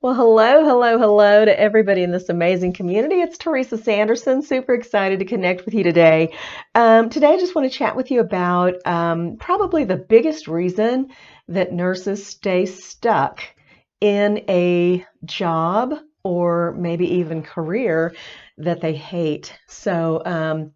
Well, hello, hello, hello to everybody in this amazing community. It's Teresa Sanderson. Super excited to connect with you today. Today, I just want to chat with you about probably the biggest reason that nurses stay stuck in a job or maybe even career that they hate. So,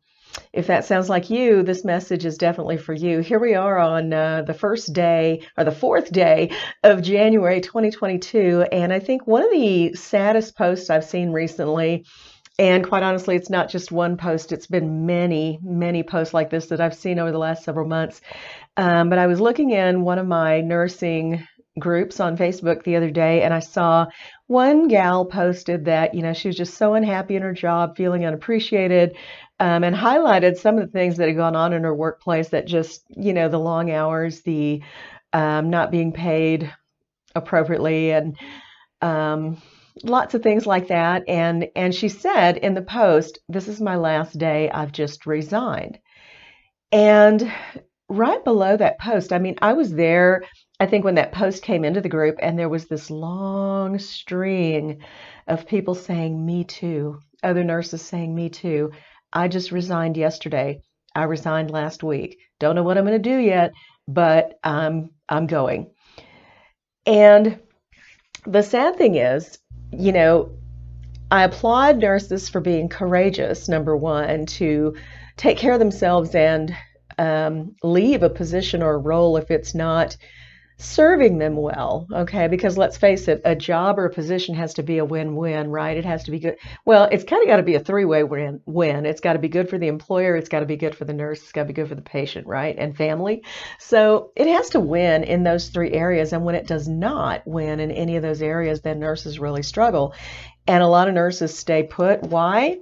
if that sounds like you, this message is definitely for you. Here we are on the first day or the fourth day of January 2022. And I think one of the saddest posts I've seen recently, and quite honestly, it's not just one post, it's been many, many posts like this that I've seen over the last several months. But I was looking in one of my nursing groups on Facebook the other day, and I saw one gal posted that, she was just so unhappy in her job, feeling unappreciated, and highlighted some of the things that had gone on in her workplace that just, the long hours, the not being paid appropriately, and um, lots of things like that. And she said in the post, "This is my last day. I've just resigned." And right below that post, I mean, I was there, I think, when that post came into the group, and there was this long string of people saying, "Me too." Other nurses saying, "Me too. I just resigned yesterday. I resigned last week. Don't know what I'm going to do yet, but I'm going." And the sad thing is, you know, I applaud nurses for being courageous, number one, to take care of themselves and leave a position or a role if it's not serving them well, okay? Because let's face it, a job or a position has to be a win-win, right? It has to be good. Well, it's kind of got to be a three-way win. It's got to be good for the employer, it's got to be good for the nurse, it's got to be good for the patient, right? And family. So it has to win in those three areas. And when it does not win in any of those areas, then nurses really struggle. And a lot of nurses stay put. Why?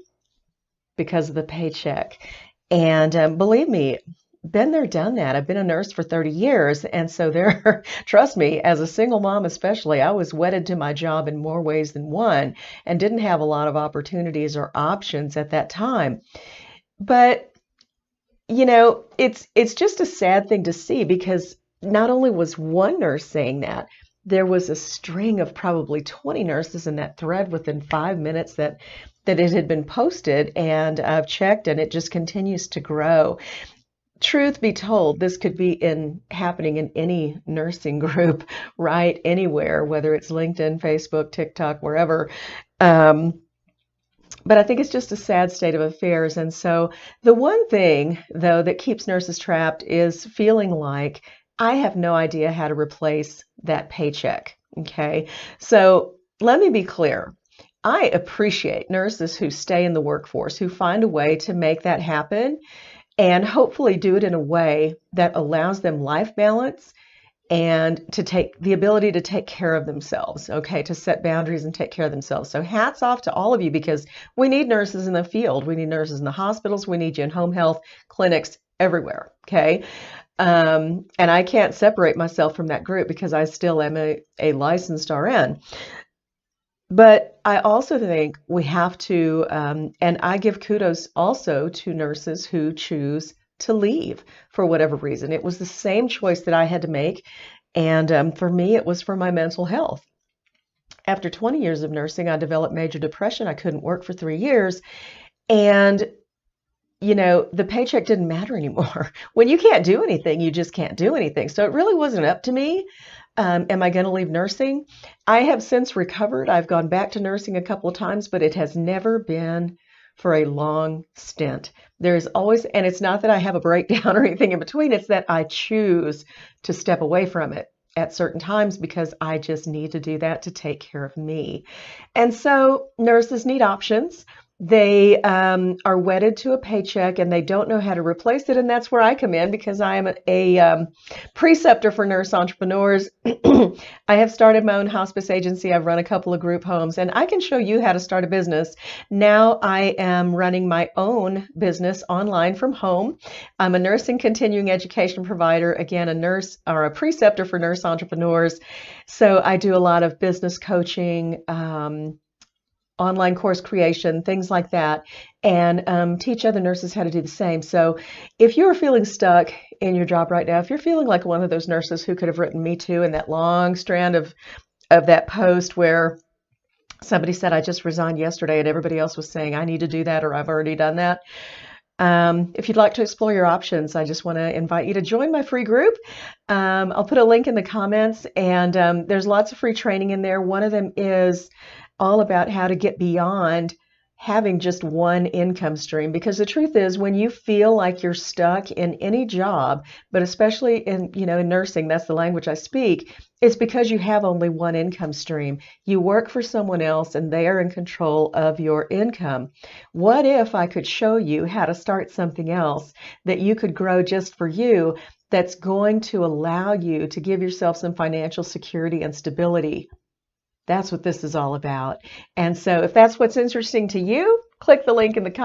Because of the paycheck. And believe me, been there, done that. I've been a nurse for 30 years. And so there, trust me, as a single mom especially, I was wedded to my job in more ways than one and didn't have a lot of opportunities or options at that time. But, it's just a sad thing to see, because not only was one nurse saying that, there was a string of probably 20 nurses in that thread within 5 minutes that it had been posted, and I've checked, and it just continues to grow. Truth be told, this could be happening in any nursing group, right? Anywhere, whether it's LinkedIn, Facebook, TikTok, wherever. Um, but I think it's just a sad state of affairs. And so the one thing, though, that keeps nurses trapped is feeling like I have no idea how to replace that paycheck. Okay. So let me be clear. I appreciate nurses who stay in the workforce, who find a way to make that happen, and hopefully do it in a way that allows them life balance and to take the ability to take care of themselves, okay, to set boundaries and take care of themselves. So hats off to all of you, because we need nurses in the field. We need nurses in the hospitals. We need you in home health clinics everywhere, okay? And I can't separate myself from that group because I still am a licensed RN. But I also think we have to, and I give kudos also to nurses who choose to leave for whatever reason. It was the same choice that I had to make. And for me, it was for my mental health. After 20 years of nursing, I developed major depression. I couldn't work for 3 years. And, the paycheck didn't matter anymore. When you can't do anything, you just can't do anything. So it really wasn't up to me. Am I going to leave nursing? I have since recovered. I've gone back to nursing a couple of times, but it has never been for a long stint. There's always, and it's not that I have a breakdown or anything in between, it's that I choose to step away from it at certain times because I just need to do that to take care of me. And so nurses need options. They are wedded to a paycheck and they don't know how to replace it. And that's where I come in, because I am a preceptor for nurse entrepreneurs. I have started my own hospice agency. I've run a couple of group homes, and I can show you how to start a business. Now I am running my own business online from home. I'm a nursing continuing education provider, again, a nurse or a preceptor for nurse entrepreneurs. So I do a lot of business coaching, online course creation, things like that, and teach other nurses how to do the same. So if you're feeling stuck in your job right now, if you're feeling like one of those nurses who could have written "Me Too" in that long strand of that post where Somebody said, I just resigned yesterday, and everybody else was saying, I need to do that, or I've already done that. If you'd like to explore your options, I just want to invite you to join my free group. I'll put a link in the comments, and there's lots of free training in there. One of them is all about how to get beyond having just one income stream, because the truth is, when you feel like you're stuck in any job, but especially in nursing, that's the language I speak, it's because you have only one income stream. You work for someone else and they are in control of your income. What if I could show you how to start something else that you could grow just for you, that's going to allow you to give yourself some financial security and stability? That's what this is all about. And so if that's what's interesting to you, click the link in the comments.